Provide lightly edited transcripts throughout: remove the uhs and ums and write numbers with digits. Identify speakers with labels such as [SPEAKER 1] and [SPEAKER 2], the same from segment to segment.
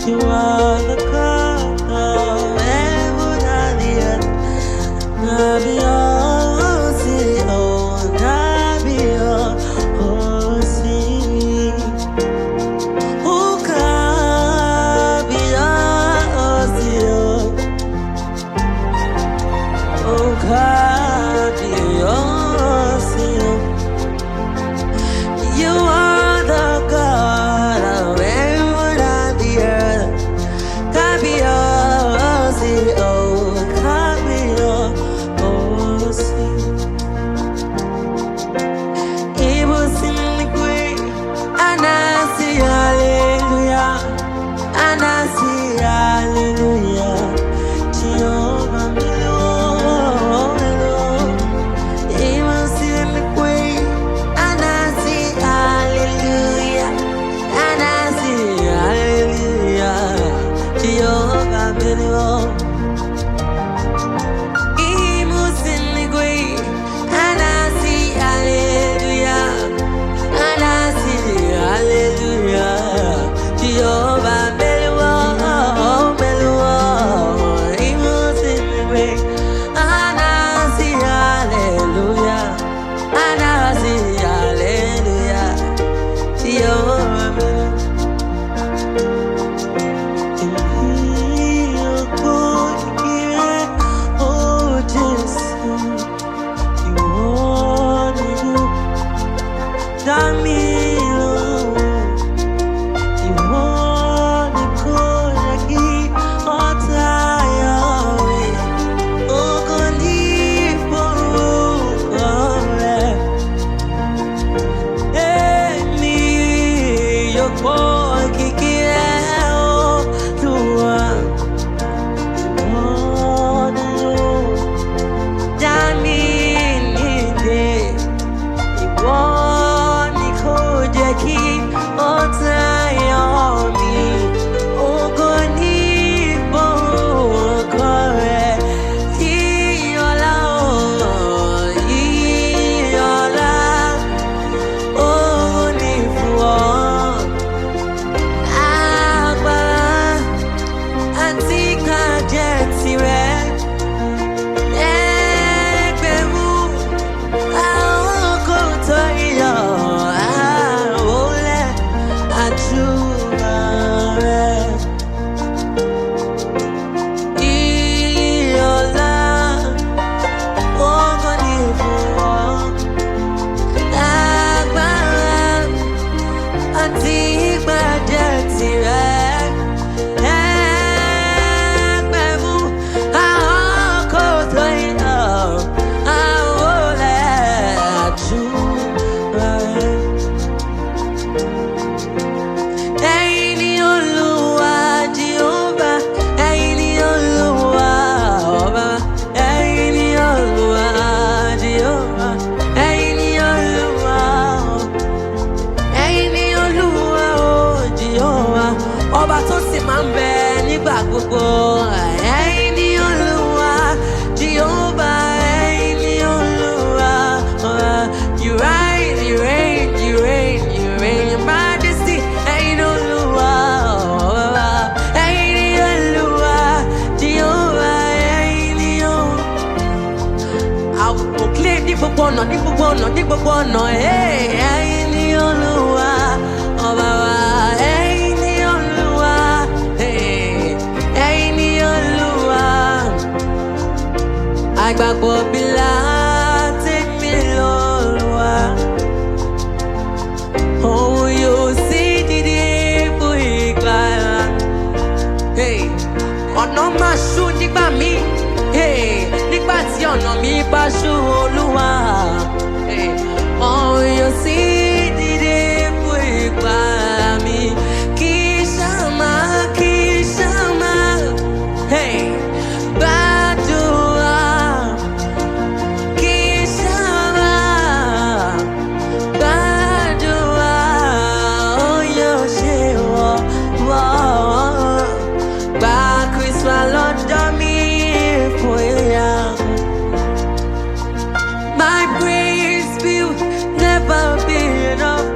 [SPEAKER 1] You are the God of heaven and the earth. Nabiosi, oh Nabiosi, oh Kabiosi, oh Kabiosi. You are the God of heaven and the earth. Kabiosi, oh Kabiosi. It was in the grave, and I say hallelujah, and I say hallelujah. Jehovah, me Lord. It was in the grave, and I say hallelujah, and I say hallelujah. Jehovah, me Lord. He was in the grave, and I say hallelujah, and I say hallelujah. Jehovah, me Lord, me Lord. He was in the grave, and I say hallelujah, and I say hallelujah. Jehovah, me Lord. Ọba tó sì máa ń bẹ nígbà gbogbo. Ẹ̀yin ni Olúwa, Jehovah, ẹ̀yin ni Olúwa. You reign, you reign, you reign, you reign in majesty. Ẹ̀yin ni Olúwa, ẹ̀yin ni Olúwa, Jehovah, ẹ̀yin ni Olúwa. I will proclaim ní gbogbo ọ̀nà, ní gbogbo ọ̀nà, ní gbogbo ọ̀nà. Ẹ̀yin ni Olúwa, ọba wa. Àgbàgbọ́ bí láti mi lọ́lọ́wà, òun yóò sì dìde fún ìgbàlà. Ọ̀nà máa ṣú nígbà míì, nígbà tí ọ̀nà mi bá ṣú Olúwa. My praise will never be enough.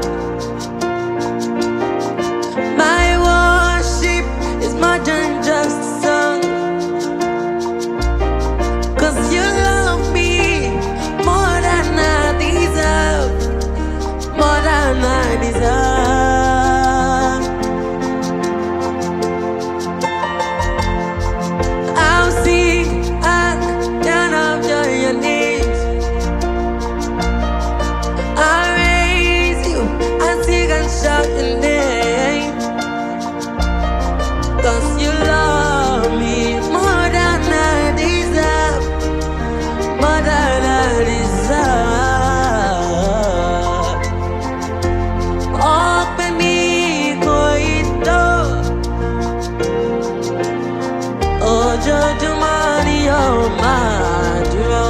[SPEAKER 1] My worship is more than just a song. 'Cause you love me more than I deserve. More than I deserve. I'll sing and turn up your names. I'll raise you and sing and shout your name. 'Cause you love me more than I deserve. More than I deserve. Open me, koito. Ojoojúmọ́ ni yóò máa dúró.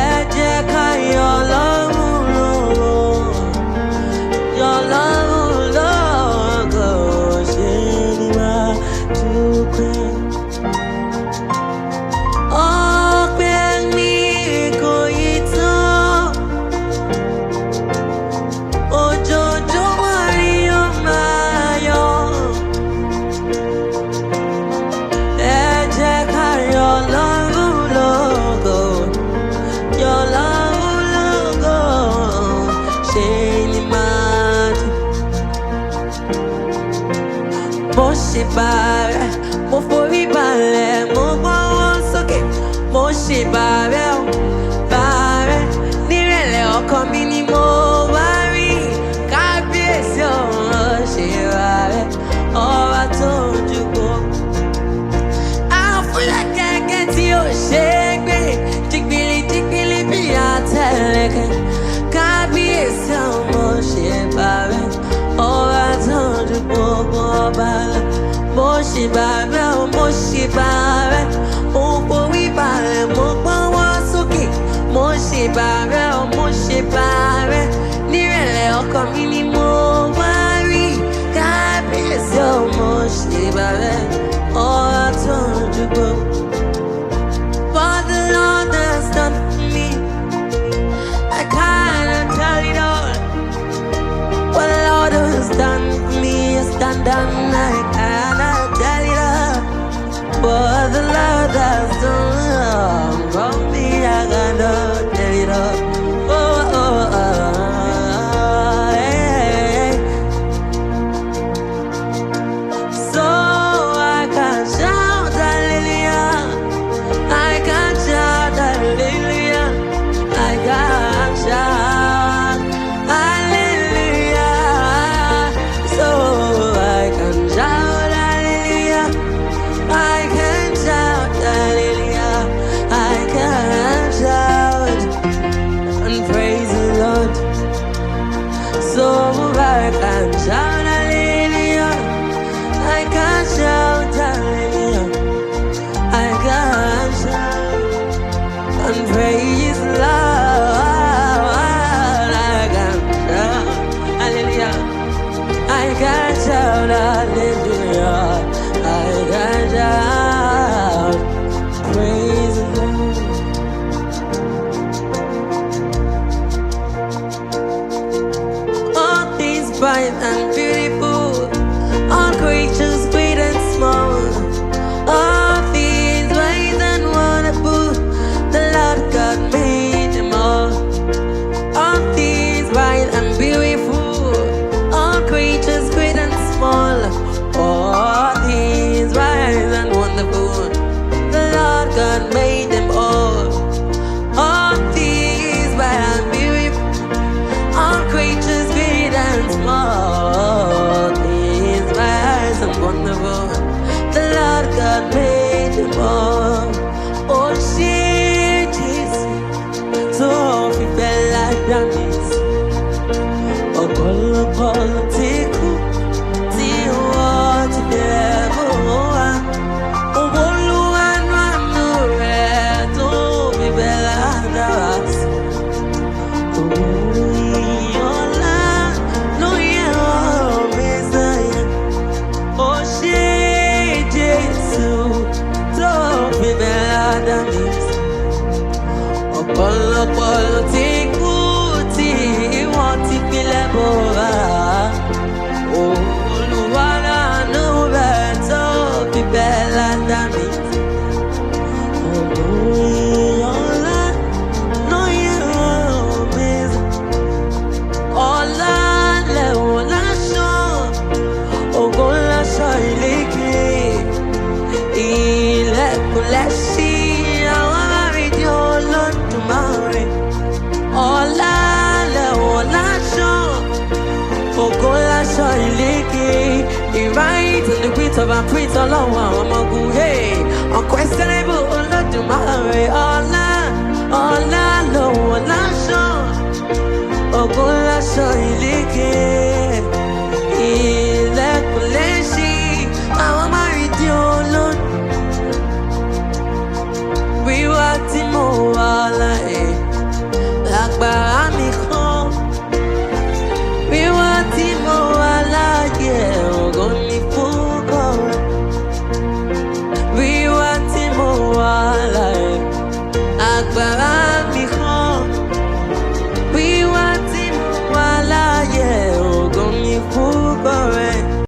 [SPEAKER 1] Ẹ jẹ́ ká yọ Ọlọ́run lógo. Yọ Ọlọ́run lógo. Ṣé ni máa dúpẹ́? Ọpẹ́ mi kò yí tán. Ojoojúmọ́ ni yóò máa yọ. Ẹ jẹ́ ká yọ Ọlọ́run lógo. Yọ Ọlọ́run lógo. Ṣé ni máa dùn? Mo ṣe bàrẹ̀, mo forí balẹ̀, mo gbọ́wọ́ sókè. Mo ṣe bàrẹ̀ o, bàrẹ̀. Nírẹ̀lẹ̀ ọkàn mi ni mo wá rí. Kábíyèsí ọ̀hún ṣe bàrẹ̀, ọba tó ju gbogbo. Àfúlẹ̀ kẹ̀kẹ́ tí ó ṣe é gbé. Jìgbìlì jìgbìlì bí àtẹlẹkẹ. Kábíyèsí ọ̀hún ṣe bàrẹ̀, ọba tó ju gbogbo ọba lọ. Mo ṣe bàrẹ̀ o, mo ṣe bàrẹ̀. Mo forí balẹ̀, mo gbọ́wọ́ sókè. Mo ṣe bàrẹ̀ o, mo ṣe bàrẹ̀. Nírẹ̀lẹ̀ ọkàn mi ni mo wá rí. Kábíyèsí o, mo ṣe bàrẹ̀, ọba tó ju gbogbo. For the Lord has done for me, I cannot tell it all. What the Lord has done for me is done, I cannot tell it all. What the Lord has done for me, I cannot tell it all. Oh, oh, oh, hey. So I can shout hallelujah. I can shout hallelujah. I can shout hallelujah. So I can shout hallelujah. I can shout hallelujah. I can ọ̀pọ̀lọpọ̀ ti kú tí wọ́n ti pilẹ̀ bora. Olúwa láàánú rẹ̀ tó fi bẹ́ẹ̀ ládàá mi. Ọlá ló yẹ omi. Ọlá lẹ̀wọ̀n láṣọ, ògo láṣọ ìlékè. Ilẹ̀kùn lẹ́ṣin àwọn àrídì Olódùmarè. Ọlá lẹ̀wọ̀n láṣọ, ògo láṣọ ìlékè. Right in the prince of our prince, Ọlọ́run àwọn ọmọ ogun. Hey, unquestionable Olódùmarè.